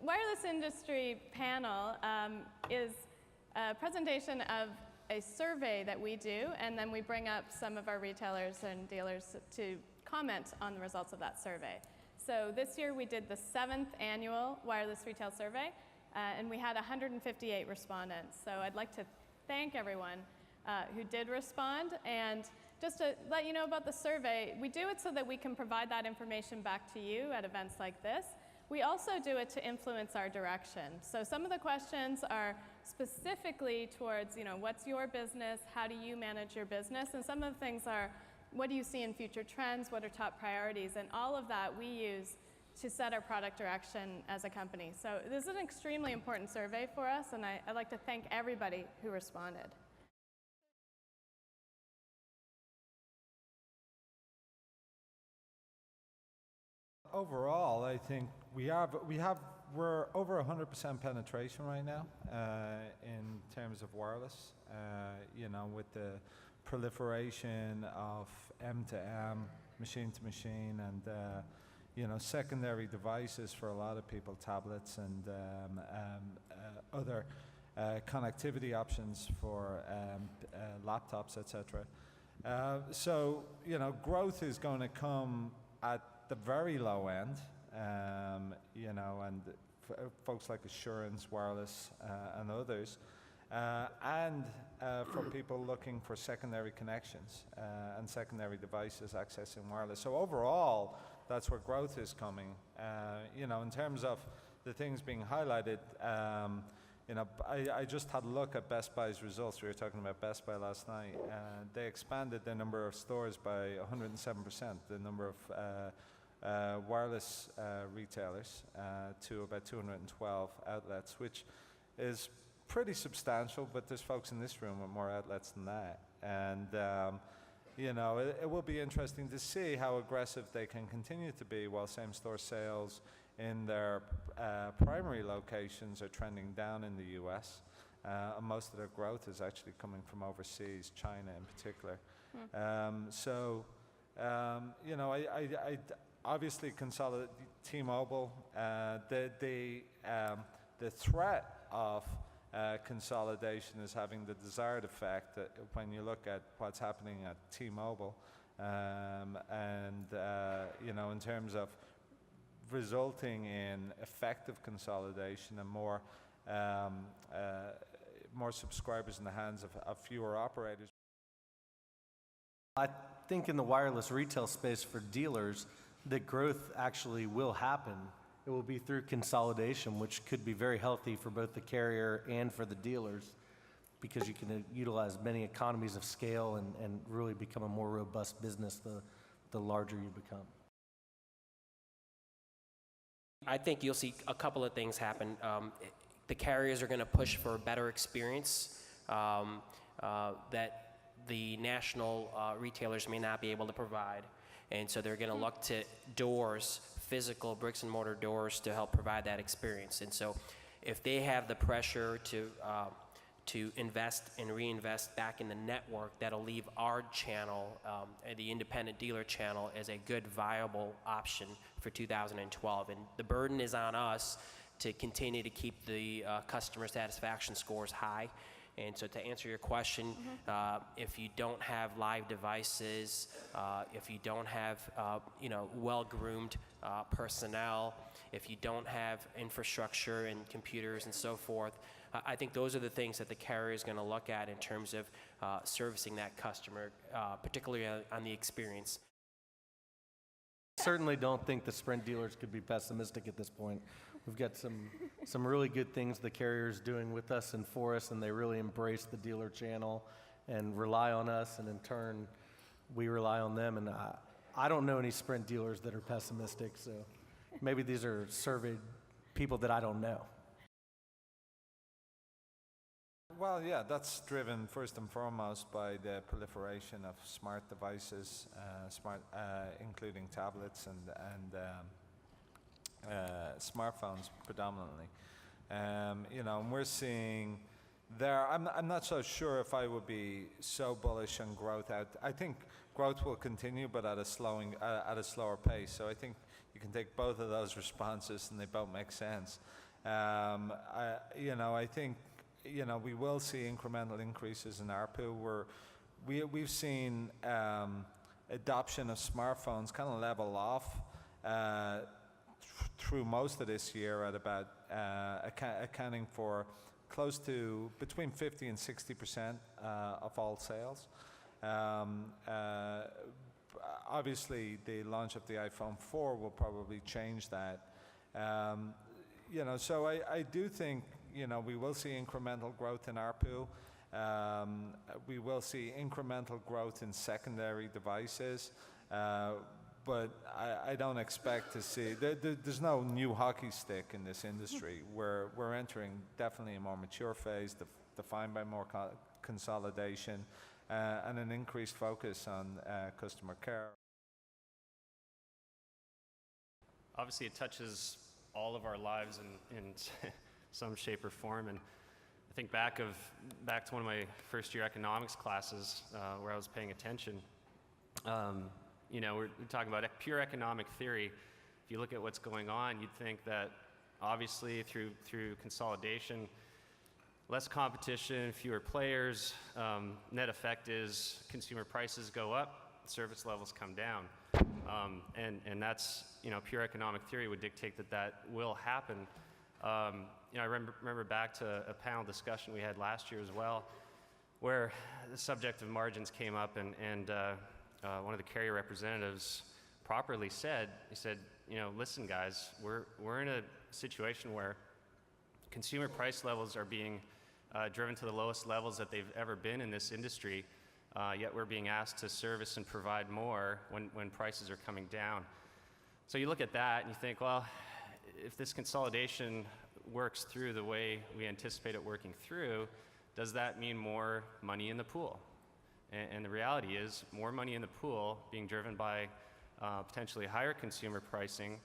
Wireless industry panel is a presentation of a survey that we do, and then we bring up some of our retailers and dealers to comment on the results of that survey. So this year we did the 7th annual wireless retail survey, and we had 158 respondents. So I'd like to thank everyone who did respond. And just to let you know about the survey, we do it so that we can provide that information back to you at events like this. We also do it to influence our direction. So some of the questions are specifically towards, what's your business? How do you manage your business? And some of the things are, what do you see in future trends? What are top priorities? And all of that we use to set our product direction as a company. So this is an extremely important survey for us, and I'd like to thank everybody who responded. Overall, I think we're over 100% penetration right now in terms of wireless. With the proliferation of M2M, machine to machine, and secondary devices for a lot of people, tablets and other connectivity options for laptops, etc. So growth is going to come at the very low end, and folks like Assurance Wireless and others, and for people looking for secondary connections and secondary devices accessing wireless. So overall, that's where growth is coming. In terms of the things being highlighted, I just had a look at Best Buy's results. We were talking about Best Buy last night. They expanded their number of stores by 107%, the number of wireless retailers to about 212 outlets, which is pretty substantial, but there's folks in this room with more outlets than that. And it will be interesting to see how aggressive they can continue to be while same-store sales in their primary locations are trending down in the US. And most of their growth is actually coming from overseas, China in particular. Obviously, T-Mobile, the threat of consolidation is having the desired effect that when you look at what's happening at T-Mobile, in terms of resulting in effective consolidation and more subscribers in the hands of fewer operators. I think in the wireless retail space for dealers, that growth actually will happen. It will be through consolidation, which could be very healthy for both the carrier and for the dealers, because you can utilize many economies of scale and really become a more robust business the larger you become. I think you'll see a couple of things happen. The carriers are going to push for a better experience that the national retailers may not be able to provide. And so they're going to look to doors, physical bricks and mortar doors, to help provide that experience. And so if they have the pressure to invest and reinvest back in the network, that'll leave our channel, the independent dealer channel, as a good viable option for 2012. And the burden is on us to continue to keep the customer satisfaction scores high. And so to answer your question, if you don't have live devices, if you don't have well-groomed personnel, if you don't have infrastructure and computers and so forth, I think those are the things that the carrier is going to look at in terms of servicing that customer, particularly on the experience. Certainly don't think the Sprint dealers could be pessimistic at this point. We've got some really good things the carrier's doing with us and for us, and they really embrace the dealer channel and rely on us, and in turn, we rely on them. And I don't know any Sprint dealers that are pessimistic, so maybe these are surveyed people that I don't know. Well, yeah, that's driven first and foremost by the proliferation of smart devices, including tablets and smartphones predominantly. And we're seeing, there. I'm not so sure if I would be so bullish on growth out. I think growth will continue, but at a slower pace. So I think you can take both of those responses, and they both make sense. I think we will see incremental increases in ARPU. We've seen adoption of smartphones kind of level off through most of this year at about accounting for close to between 50 and 60% of all sales. Obviously, the launch of the iPhone 4 will probably change that. So I do think we will see incremental growth in ARPU. We will see incremental growth in secondary devices, but I don't expect to see. There's no new hockey stick in this industry. We're entering definitely a more mature phase, defined by more consolidation and an increased focus on customer care. Obviously, it touches all of our lives in some shape or form, and I think back to one of my first year economics classes where I was paying attention. We're talking about pure economic theory. If you look at what's going on, you'd think that obviously through consolidation, less competition, fewer players, net effect is consumer prices go up, service levels come down. And that's, pure economic theory would dictate that will happen. I remember back to a panel discussion we had last year as well, where the subject of margins came up, and one of the carrier representatives properly said, listen guys, we're in a situation where consumer price levels are being driven to the lowest levels that they've ever been in this industry, yet we're being asked to service and provide more when prices are coming down. So you look at that and you think, well, if this consolidation works through the way we anticipate it working through, does that mean more money in the pool? And the reality is, more money in the pool being driven by potentially higher consumer pricing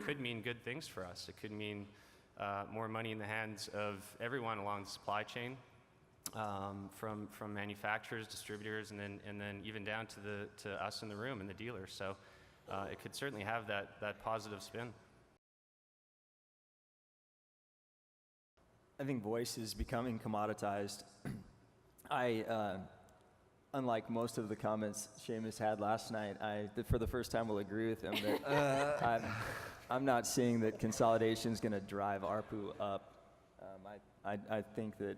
could mean good things for us. It could mean more money in the hands of everyone along the supply chain, from manufacturers, distributors, and then even down to us in the room and the dealers. So it could certainly have that positive spin. I think voice is becoming commoditized. Unlike most of the comments Seamus had last night, for the first time will agree with him that I'm not seeing that consolidation is going to drive ARPU up. I think that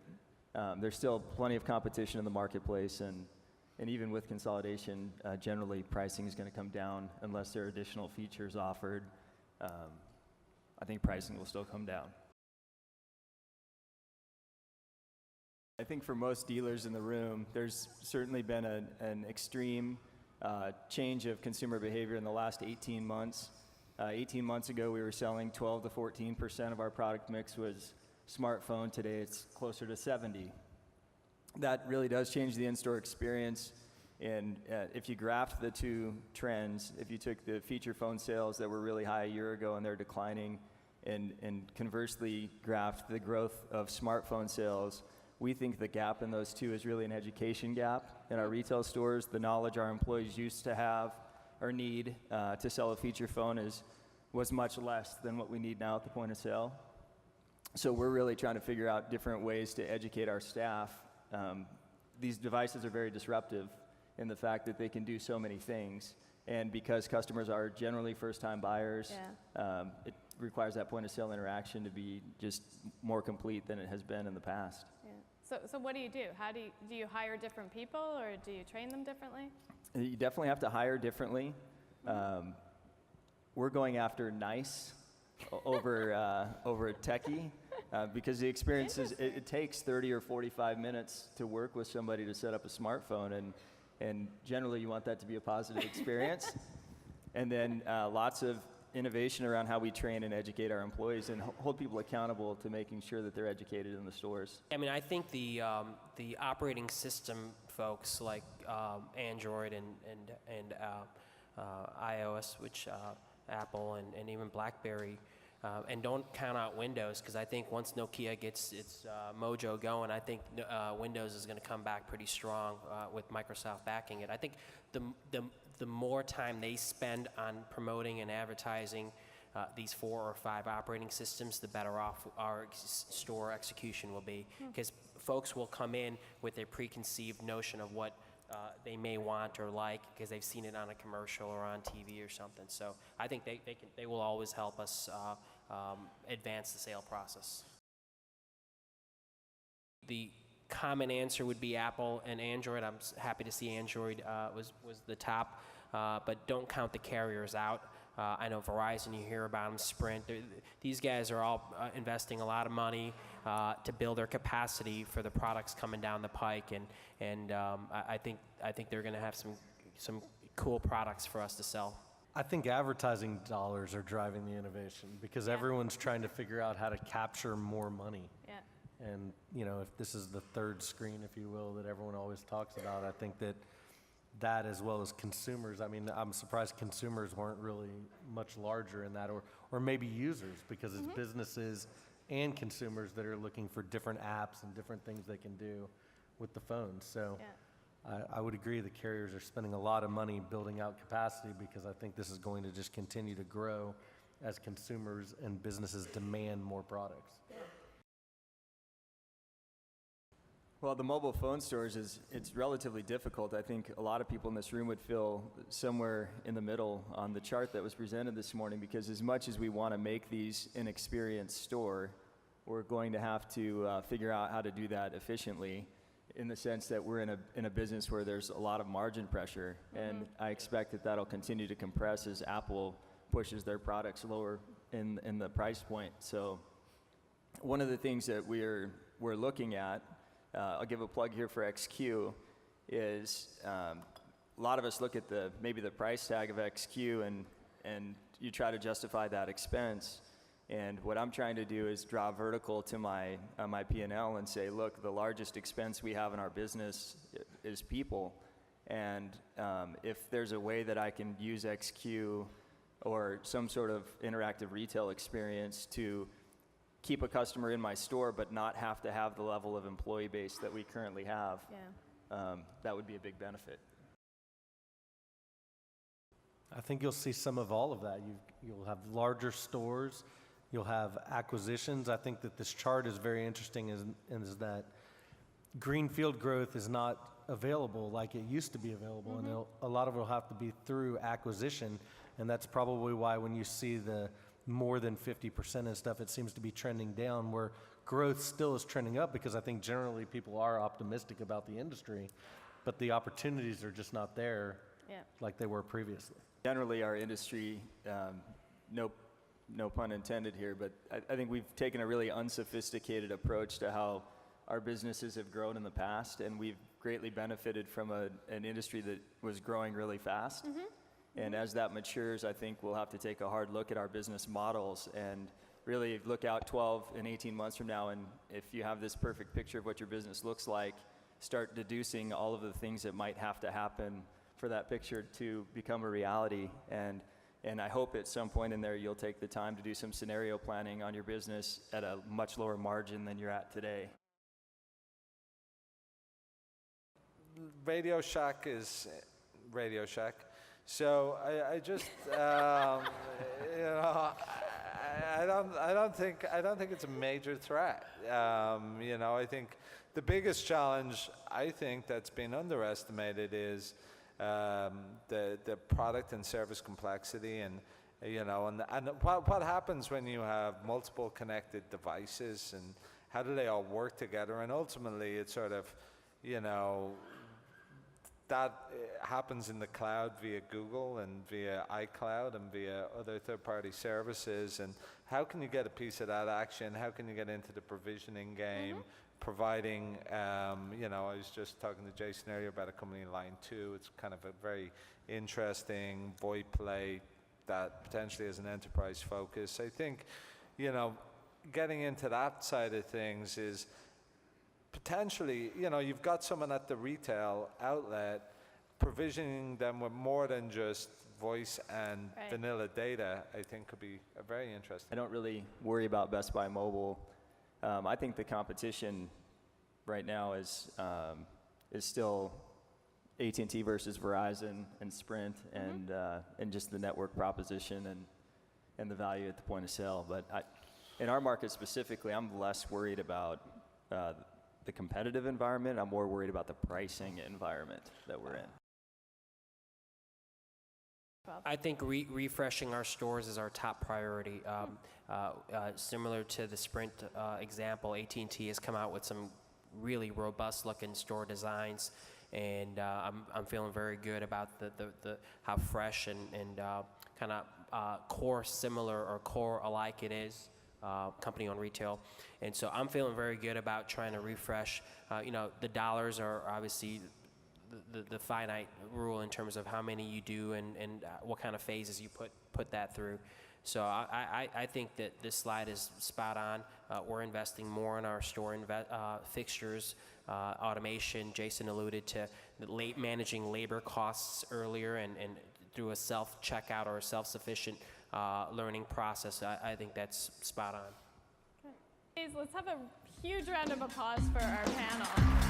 there's still plenty of competition in the marketplace, and even with consolidation, generally pricing is going to come down unless there are additional features offered. I think pricing will still come down. I think for most dealers in the room, there's certainly been an extreme change of consumer behavior in the last 18 months. 18 months ago, we were selling 12 to 14% of our product mix was smartphone. Today, it's closer to 70. That really does change the in-store experience. And if you graphed the two trends, if you took the feature phone sales that were really high a year ago and they're declining, and conversely graphed the growth of smartphone sales, we think the gap in those two is really an education gap in our retail stores. The knowledge our employees used to have or need to sell a feature phone was much less than what we need now at the point of sale. So we're really trying to figure out different ways to educate our staff. These devices are very disruptive in the fact that they can do so many things. And because customers are generally first-time buyers, it requires that point of sale interaction to be just more complete than it has been in the past. Yeah. So what do you do? How do you hire different people, or do you train them differently? You definitely have to hire differently. We're going after nice over techie because the experience is it takes 30 or 45 minutes to work with somebody to set up a smartphone, and generally you want that to be a positive experience. And then lots of innovation around how we train and educate our employees and hold people accountable to making sure that they're educated in the stores. I mean, I think the operating system folks like Android and iOS, which Apple and even BlackBerry, And don't count out Windows, because I think once Nokia gets its mojo going, I think Windows is going to come back pretty strong with Microsoft backing it. I think the more time they spend on promoting and advertising these 4 or 5 operating systems, the better off our store execution will be, because folks will come in with a preconceived notion of what they may want or like, because they've seen it on a commercial or on TV or something. So I think they will always help us advance the sale process. The common answer would be Apple and Android. I'm happy to see Android was the top, but don't count the carriers out. I know Verizon, you hear about them, Sprint. These guys are all investing a lot of money to build their capacity for the products coming down the pike, and I think they're going to have some cool products for us to sell. I think advertising dollars are driving the innovation because everyone's trying to figure out how to capture more money. Yeah. And, you know, if this is the third screen, if you will, that everyone always talks about, I think that as well as consumers, I mean, I'm surprised consumers weren't really much larger in that, or maybe users, because it's businesses and consumers that are looking for different apps and different things they can do with the phone. So I would agree the carriers are spending a lot of money building out capacity, because I think this is going to just continue to grow as consumers and businesses demand more products. Well, the mobile phone stores it's relatively difficult. I think a lot of people in this room would feel somewhere in the middle on the chart that was presented this morning, because as much as we want to make these an experience store, we're going to have to figure out how to do that efficiently, in the sense that we're in a business where there's a lot of margin pressure, and I expect that that'll continue to compress as Apple pushes their products lower in the price point. So one of the things that we're looking at, I'll give a plug here for XQ, is a lot of us look at maybe the price tag of XQ and you try to justify that expense. And what I'm trying to do is draw vertical to my P&L and say, look, the largest expense we have in our business is people. And if there's a way that I can use XQ or some sort of interactive retail experience to keep a customer in my store but not have to have the level of employee base that we currently have, that would be a big benefit. I think you'll see some of all of that. You'll have larger stores, you'll have acquisitions. I think that this chart is very interesting, is that greenfield growth is not available like it used to be available, and a lot of it will have to be through acquisition, and that's probably why when you see the more than 50% and stuff, it seems to be trending down, where growth still is trending up, because I think generally people are optimistic about the industry, but the opportunities are just not there like they were previously. Generally, our industry, no pun intended here, but I think we've taken a really unsophisticated approach to how our businesses have grown in the past, and we've greatly benefited from an industry that was growing really fast. And as that matures, I think we'll have to take a hard look at our business models and really look out 12 and 18 months from now, and if you have this perfect picture of what your business looks like, start deducing all of the things that might have to happen for that picture to become a reality. And I hope at some point in there you'll take the time to do some scenario planning on your business at a much lower margin than you're at today. Radio Shack is Radio Shack. So I just, you know, I don't think it's a major threat. You know, I think the biggest challenge, I think, that's been underestimated is the product and service complexity, and you know, and what happens when you have multiple connected devices, and how do they all work together? And ultimately, it's sort of, you know, that happens in the cloud via Google and via iCloud and via other third-party services. And how can you get a piece of that action? How can you get into the provisioning game, providing, you know, I was just talking to Jason earlier about a company in Line 2. It's kind of a very interesting VoIP play that potentially has an enterprise focus. I think, you know, getting into that side of things is potentially, you know, you've got someone at the retail outlet provisioning them with more than just voice and Right. vanilla data, I think could be very interesting. I don't really worry about Best Buy Mobile. I think the competition right now is still AT&T versus Verizon and Sprint, and just the network proposition and the value at the point of sale. But in our market specifically, I'm less worried about the competitive environment. I'm more worried about the pricing environment that we're in. I think refreshing our stores is our top priority. Similar to the Sprint example, AT&T has come out with some really robust-looking store designs, and I'm feeling very good about the how fresh and kind of core similar or core alike it is. Company-owned retail, and so I'm feeling very good about trying to refresh. The dollars are obviously the finite rule in terms of how many you do and what kind of phases you put that through. So I think that this slide is spot on. We're investing more in our store fixtures, automation. Jason alluded to managing labor costs earlier and through a self-checkout or a self-sufficient learning process. I think that's spot on. Let's have a huge round of applause for our panel.